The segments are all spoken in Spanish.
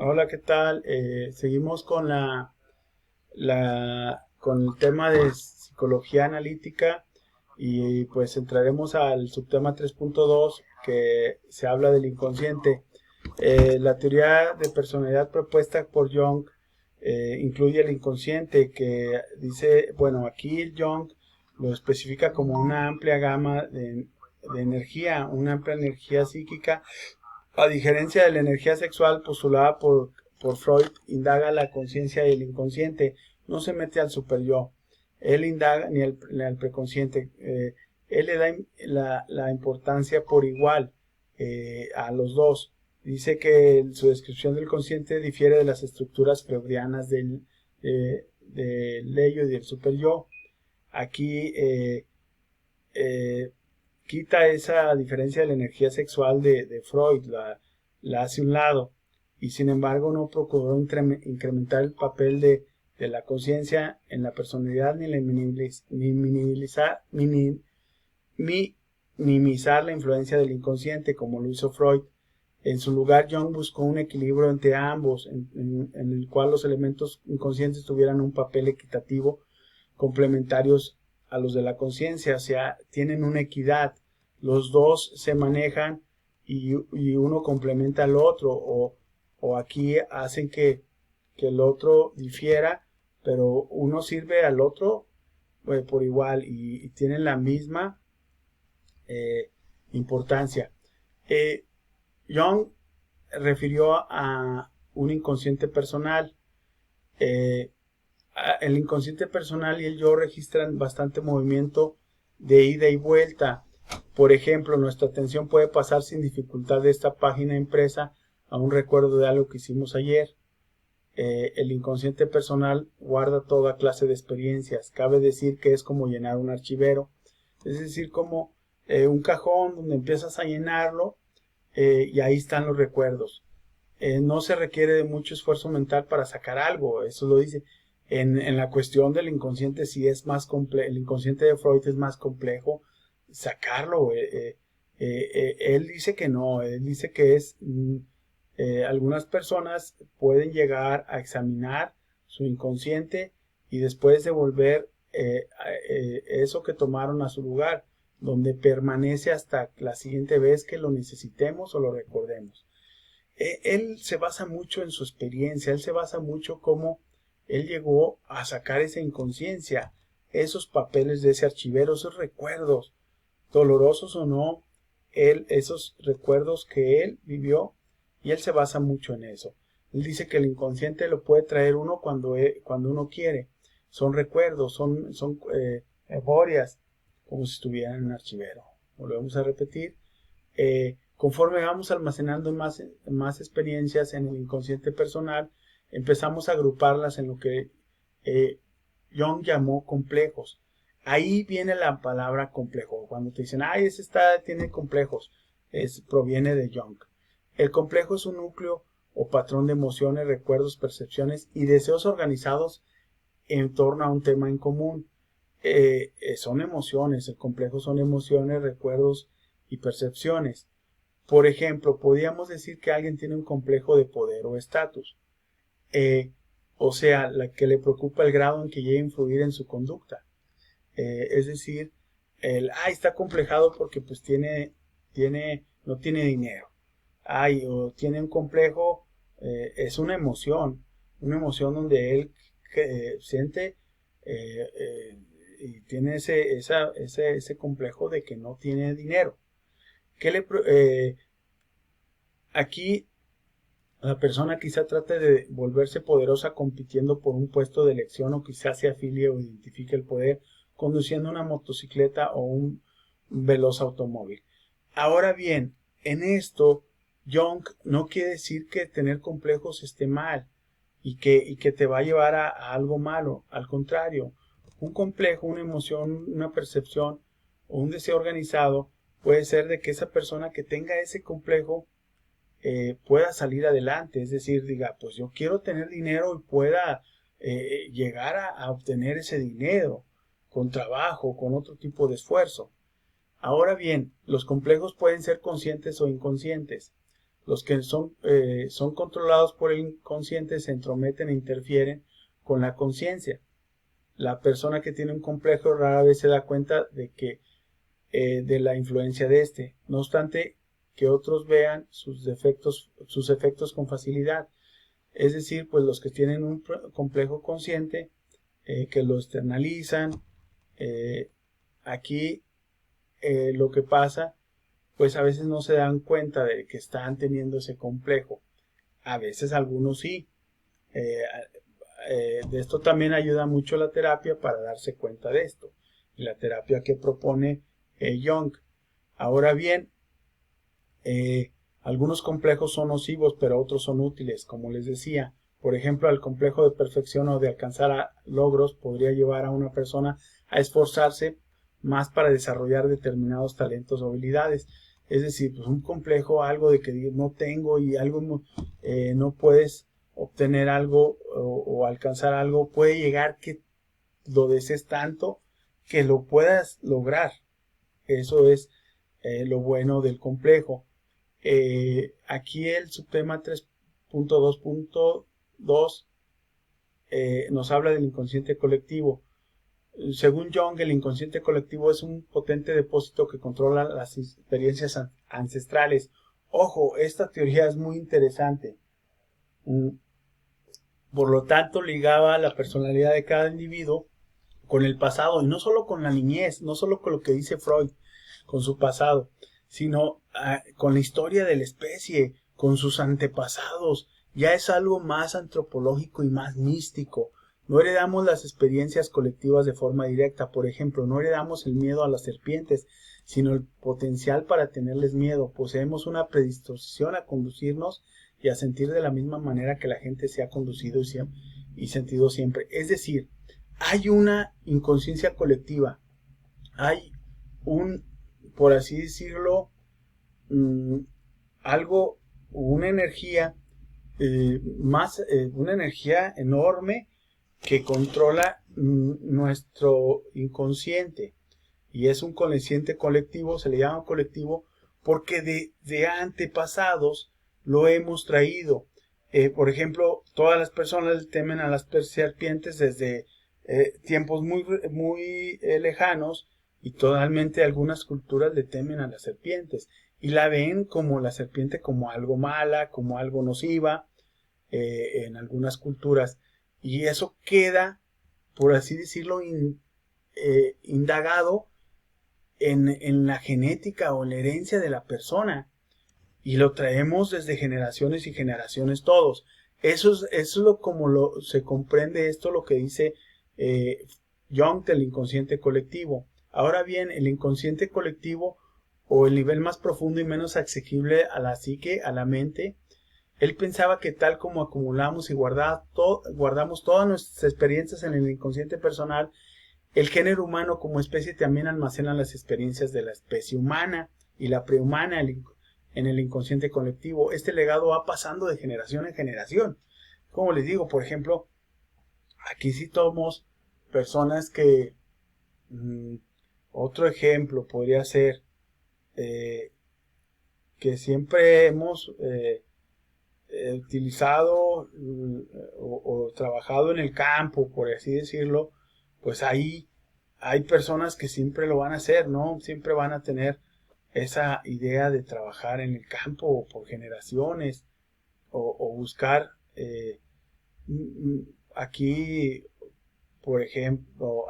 Hola, ¿qué tal? Seguimos con con el tema de psicología analítica y pues entraremos al subtema 3.2 que se habla del inconsciente. La teoría de personalidad propuesta por Jung incluye el inconsciente que dice, bueno, aquí Jung lo especifica como una amplia gama de energía, una amplia energía psíquica. A diferencia de la energía sexual postulada por Freud, indaga la conciencia y el inconsciente, no se mete al superyo, él indaga ni al preconsciente, él le da la importancia por igual a los dos. Dice que su descripción del consciente difiere de las estructuras freudianas del ello y del superyo. Aquí eh, quita esa diferencia de la energía sexual de Freud, la hace a un lado, y sin embargo no procuró incrementar el papel de la conciencia en la personalidad ni minimizar la influencia del inconsciente como lo hizo Freud. En su lugar, Jung buscó un equilibrio entre ambos, en el cual los elementos inconscientes tuvieran un papel equitativo, complementarios a los de la conciencia, o sea, tienen una equidad, los dos se manejan y uno complementa al otro, o aquí hacen que el otro difiera, pero uno sirve al otro por igual y tienen la misma importancia. Eh, Jung refirió a un inconsciente personal. Eh, el inconsciente personal y el yo registran bastante movimiento de ida y vuelta. Por ejemplo, nuestra atención puede pasar sin dificultad de esta página impresa a un recuerdo de algo que hicimos ayer. El inconsciente personal guarda toda clase de experiencias. Cabe decir que es como llenar un archivero, es decir, como un cajón donde empiezas a llenarlo y ahí están los recuerdos. No se requiere de mucho esfuerzo mental para sacar algo, eso lo dice. En la cuestión del inconsciente sí es más complejo, el inconsciente de Freud es más complejo sacarlo. Él dice que no, él dice que algunas personas pueden llegar a examinar su inconsciente y después devolver eso que tomaron a su lugar, donde permanece hasta la siguiente vez que lo necesitemos o lo recordemos. Él se basa mucho en su experiencia, él se basa mucho cómo él llegó a sacar esa inconsciencia, esos papeles de ese archivero, esos recuerdos, dolorosos o no, esos recuerdos que él vivió, y él se basa mucho en eso. Él dice que el inconsciente lo puede traer uno cuando uno quiere. Son recuerdos, son memorias, como si estuvieran en un archivero. Volvemos a repetir. Conforme vamos almacenando más experiencias en el inconsciente personal, empezamos a agruparlas en lo que Jung llamó complejos. Ahí viene la palabra complejo. Cuando te dicen, ay, tiene complejos, proviene de Jung. El complejo es un núcleo o patrón de emociones, recuerdos, percepciones y deseos organizados en torno a un tema en común. Son emociones, el complejo son emociones, recuerdos y percepciones. Por ejemplo, podríamos decir que alguien tiene un complejo de poder o estatus. O sea, la que le preocupa el grado en que llegue a influir en su conducta. Es decir, está complejado porque pues no tiene dinero. O tiene un complejo, es una emoción donde él siente y tiene ese complejo de que no tiene dinero. ¿Qué le, Aquí la persona quizá trate de volverse poderosa compitiendo por un puesto de elección o quizá se afilie o identifique el poder conduciendo una motocicleta o un veloz automóvil. Ahora bien, en esto, Jung no quiere decir que tener complejos esté mal y que te va a llevar a algo malo. Al contrario, un complejo, una emoción, una percepción o un deseo organizado puede ser de que esa persona que tenga ese complejo pueda salir adelante, es decir, diga, pues yo quiero tener dinero y pueda llegar a obtener ese dinero con trabajo, con otro tipo de esfuerzo. Ahora bien, los complejos pueden ser conscientes o inconscientes. Los que son controlados por el inconsciente se entrometen e interfieren con la conciencia. La persona que tiene un complejo rara vez se da cuenta de la influencia de este. No obstante que otros vean sus efectos con facilidad. Es decir, pues los que tienen un complejo consciente, que lo externalizan, aquí lo que pasa, pues a veces no se dan cuenta de que están teniendo ese complejo. A veces algunos sí. De esto también ayuda mucho la terapia para darse cuenta de esto. Y la terapia que propone Jung. Ahora bien, algunos complejos son nocivos, pero otros son útiles, como les decía. Por ejemplo, el complejo de perfección o de alcanzar logros podría llevar a una persona a esforzarse más para desarrollar determinados talentos o habilidades. Es decir, pues un complejo, algo de que no tengo y algo no puedes obtener algo o alcanzar algo, puede llegar que lo desees tanto que lo puedas lograr. Eso es lo bueno del complejo. Aquí el subtema 3.2.2 nos habla del inconsciente colectivo. Según Jung, el inconsciente colectivo es un potente depósito que controla las experiencias ancestrales. Ojo, esta teoría es muy interesante. Por lo tanto, ligaba la personalidad de cada individuo con el pasado, y no solo con la niñez, no solo con lo que dice Freud, con su pasado, sino con la historia de la especie, con sus antepasados. Ya es algo más antropológico y más místico. No heredamos las experiencias colectivas de forma directa. Por ejemplo, no heredamos el miedo a las serpientes, sino el potencial para tenerles miedo. Poseemos una predisposición a conducirnos y a sentir de la misma manera que la gente se ha conducido y sentido siempre. Es decir, hay una inconsciencia colectiva, hay por así decirlo, algo, una energía una energía enorme que controla nuestro inconsciente, y es un consciente colectivo. Se le llama colectivo porque de antepasados lo hemos traído. Por ejemplo, todas las personas temen a las serpientes desde tiempos muy lejanos, y totalmente algunas culturas le temen a las serpientes y la ven como la serpiente como algo mala, como algo nociva, en algunas culturas, y eso queda, por así decirlo, indagado en la genética o en la herencia de la persona, y lo traemos desde generaciones y generaciones todos. Eso es como se comprende esto, lo que dice Jung del inconsciente colectivo. Ahora bien, el inconsciente colectivo, o el nivel más profundo y menos accesible a la psique, a la mente, él pensaba que tal como acumulamos y guardamos todas nuestras experiencias en el inconsciente personal, el género humano como especie también almacena las experiencias de la especie humana y la prehumana en el inconsciente colectivo. Este legado va pasando de generación en generación. Como les digo, por ejemplo, aquí sí tomamos personas que... otro ejemplo podría ser que siempre hemos utilizado o trabajado en el campo, por así decirlo. Pues ahí hay personas que siempre lo van a hacer, ¿no? Siempre van a tener esa idea de trabajar en el campo por generaciones, o buscar aquí, por ejemplo,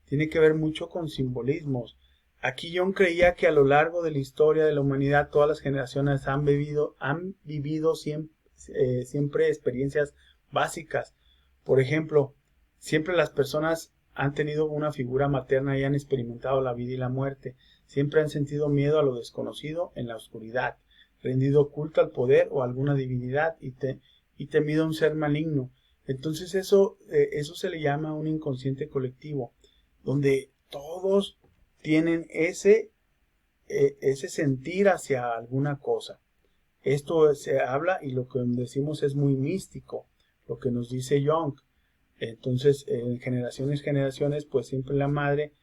tiene que ver mucho con simbolismos. Aquí John creía que a lo largo de la historia de la humanidad todas las generaciones han vivido siempre experiencias básicas. Por ejemplo, siempre las personas han tenido una figura materna y han experimentado la vida y la muerte. Siempre han sentido miedo a lo desconocido en la oscuridad, rendido culto al poder o a alguna divinidad, y temido a un ser maligno. Entonces eso se le llama un inconsciente colectivo, donde todos tienen ese sentir hacia alguna cosa. Esto se habla, y lo que decimos es muy místico, lo que nos dice Jung. Entonces, en generaciones, pues siempre la madre,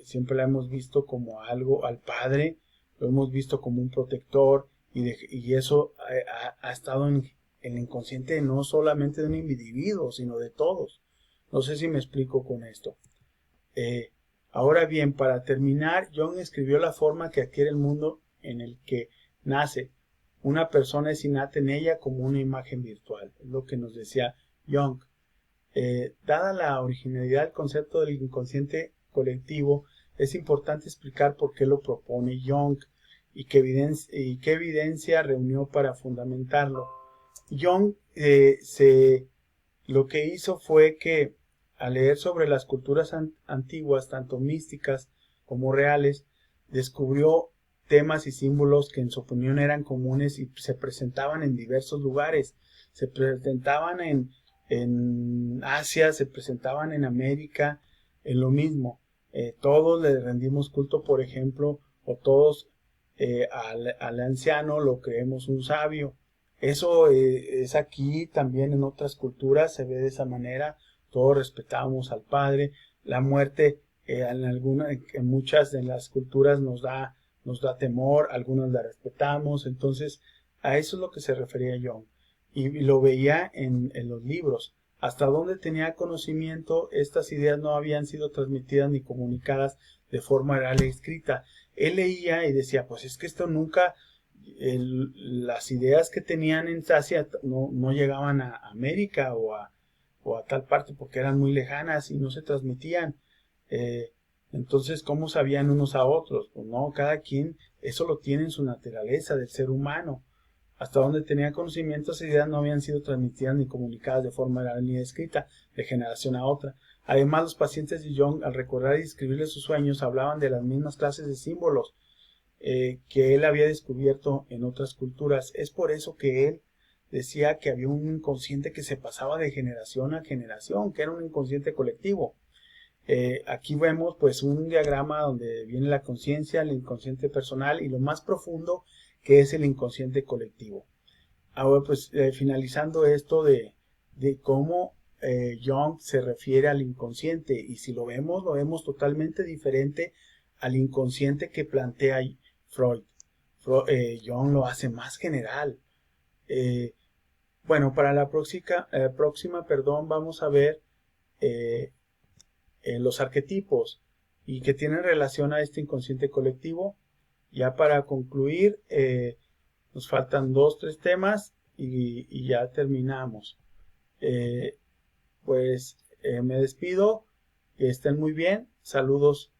siempre la hemos visto como algo, al padre, lo hemos visto como un protector, y eso ha estado en el inconsciente no solamente de un individuo, sino de todos. No sé si me explico con esto. Ahora bien, para terminar, Jung escribió la forma que adquiere el mundo en el que nace. Una persona es innata en ella como una imagen virtual. Es lo que nos decía Jung. Dada la originalidad del concepto del inconsciente colectivo, es importante explicar por qué lo propone Jung y qué evidencia reunió para fundamentarlo. Jung lo que hizo fue que al leer sobre las culturas antiguas, tanto místicas como reales, descubrió temas y símbolos que en su opinión eran comunes y se presentaban en diversos lugares. Se presentaban en Asia, se presentaban en América, en lo mismo. Todos le rendimos culto, por ejemplo, o todos al anciano lo creemos un sabio. Eso es aquí, también en otras culturas se ve de esa manera. Todos respetamos al padre. La muerte en muchas de las culturas nos da temor, algunos la respetamos. Entonces, a eso es lo que se refería Jung. Y lo veía en los libros. Hasta donde tenía conocimiento, estas ideas no habían sido transmitidas ni comunicadas de forma oral e escrita. Él leía y decía, pues es que esto nunca, las ideas que tenían en Asia no llegaban a América o a tal parte porque eran muy lejanas y no se transmitían. Entonces, ¿cómo sabían unos a otros? Pues no, cada quien, eso lo tiene en su naturaleza del ser humano. Hasta donde tenía conocimiento, esas ideas no habían sido transmitidas ni comunicadas de forma oral ni escrita, de generación a otra. Además, los pacientes de Jung, al recordar y describirle sus sueños, hablaban de las mismas clases de símbolos que él había descubierto en otras culturas. Es por eso que él decía que había un inconsciente que se pasaba de generación a generación, que era un inconsciente colectivo. Aquí vemos pues un diagrama donde viene la conciencia, el inconsciente personal y lo más profundo que es el inconsciente colectivo. Ahora pues finalizando esto de cómo Jung se refiere al inconsciente, y si lo vemos totalmente diferente al inconsciente que plantea Freud. Jung lo hace más general. Bueno, para la próxima, vamos a ver los arquetipos y que tienen relación a este inconsciente colectivo. Ya para concluir, nos faltan 2-3 temas y ya terminamos. Me despido, que estén muy bien, saludos